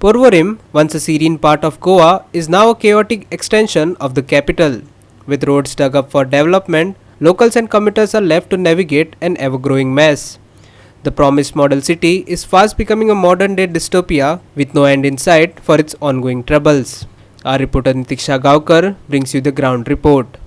Porvorim, once a serene part of Goa, is now a chaotic extension of the capital. With roads dug up for development, locals and commuters are left to navigate an ever-growing mess. The promised model city is fast becoming a modern-day dystopia with no end in sight for its ongoing troubles. Our reporter Nitiksha Gaukar brings you the ground report.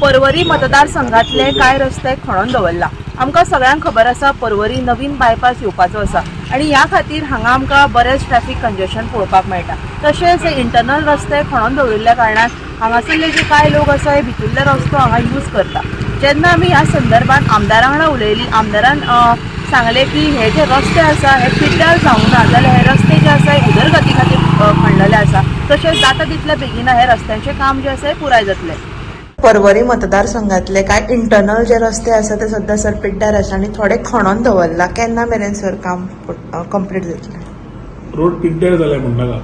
Porvorim मतदारसंघातले काय रस्ते खणून दवरला। आमकां सगळ्यांक खबर आसा पर्वरी नवीन bypass येवपाचो आसा आणि ह्या खातीर हांगा आमकां बरेच ट्रॅफिक कंजेशन पळोवपाक मेळटा। तशेंच इंटरनल रस्ते खणून दवरिल्ल्या कारणान हांगासरले जे कांय लोक आसा हे भितरले रस्तो हांगा यूज करता। जेन्ना आमी ह्या संदर्भात आमदारां वांगडा उलयली, आमदारान सांगले की हे जे रस्ते आसा हे पिड्ड्यार जावंक ना, जाल्यार हे रस्ते जे आसा हे उदरगती खातीर खणलेले आसा। तशेंच जाता तितले बेगीन हे रस्त्यांचे काम जे आसा पुराय जातले। पर्वरी मतदारसंघातले काय इंटरनल जे रस्ते आसा ते सध्या सर पिड्ड्यार आसा आणि थोडे खणून दवरला। केन्ना मेरेन सर काम कंप्लीट जातलें? रोड पिड्ड्यार जाल्या म्हणनाका,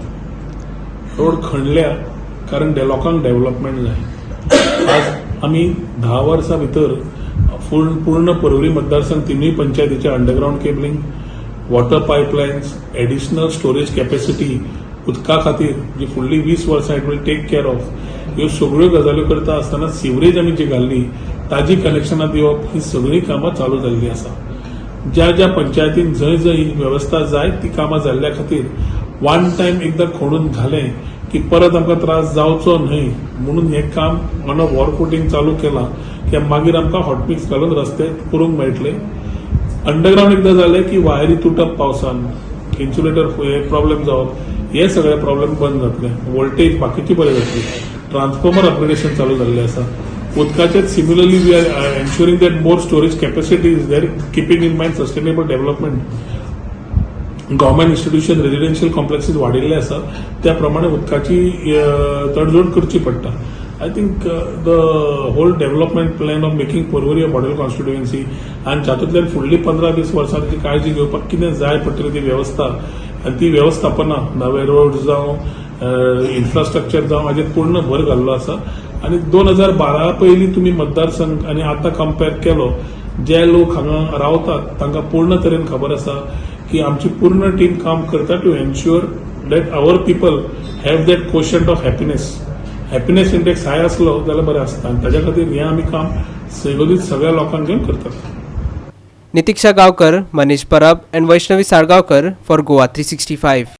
रोड खणल्या कारण लोकांक डेव्हलपमेंट जाय। आज आमी 10 वर्सां भितर पूर्ण पर्वरी मतदारसंघ तिनूय पंचायतीचे underground cabling, water pipelines, additional storage capacity उदका खातीर जी फुडली 20 वर्सां it will take care of, ह्यो सगळ्यो गजाल्यो करता आसतना सिवरेज आमी जी घाल्ली ताजी कनेक्शनां दिवप ही सगळीं कामां चालू जाल्ली आसा। ज्या ज्या पंचायतीन जंय जंय ही वेवस्था जाय ती कामां जाल्ल्या खातीर वन टायम एकदां खणून घालें की परत आमकां त्रास जावचो न्हय म्हणून हें काम ऑन अ वॉर फुटींग चालू केलां की मागीर आमकां हॉटमिक्स घालून रस्ते करूंक मेळटले। अंडरग्राउंड एकदां जालें की वायरी तुटप पावसान, इन्सुलेटर प्रॉब्लेम जावप, हे सगळे प्रॉब्लेम बंद जातले। वोल्टेज बाकीची बरी जातली। ट्रान्सफॉर्मर अपग्रेडेशन चालू जाल्लें आसा। उदकाचे similarly we are ensuring that more storage capacity is there, keeping in mind sustainable development. Government institution residential complexes वाडिल्ले आसा, त्या प्रमाणे उदकाची तडजोड करची पडटा। I think the whole development plan of making Porvorim a model constituency आनी तातूंतल्यान फुडली 15-20 वर्सांची काळजी घेवपाक कितें जाय पडटली ती वेवस्था आनी ती वेवस्थापना, नवे रोड्स जावं, इन्फ्रास्ट्रक्चर जावं हाजेर पूर्ण भर घाल्लो आसा। आनी 2012 पयलीं तुमी मतदारसंघ आनी आतां कंपेर केलो, जे लोक हांगा रावतात तांकां पूर्ण तरेन खबर आसा की आमची पूर्ण टीम काम करता to ensure that our people have that quotient of happiness index high आसलो जाल्यार बरें आसता आनी ताच्या खातीर हें आमी काम सगळ्या लोकांक घेवन करतात। Nitiksha Gaukar, Manish Parab and Vaishnavi Sargaonkar for Goa 365.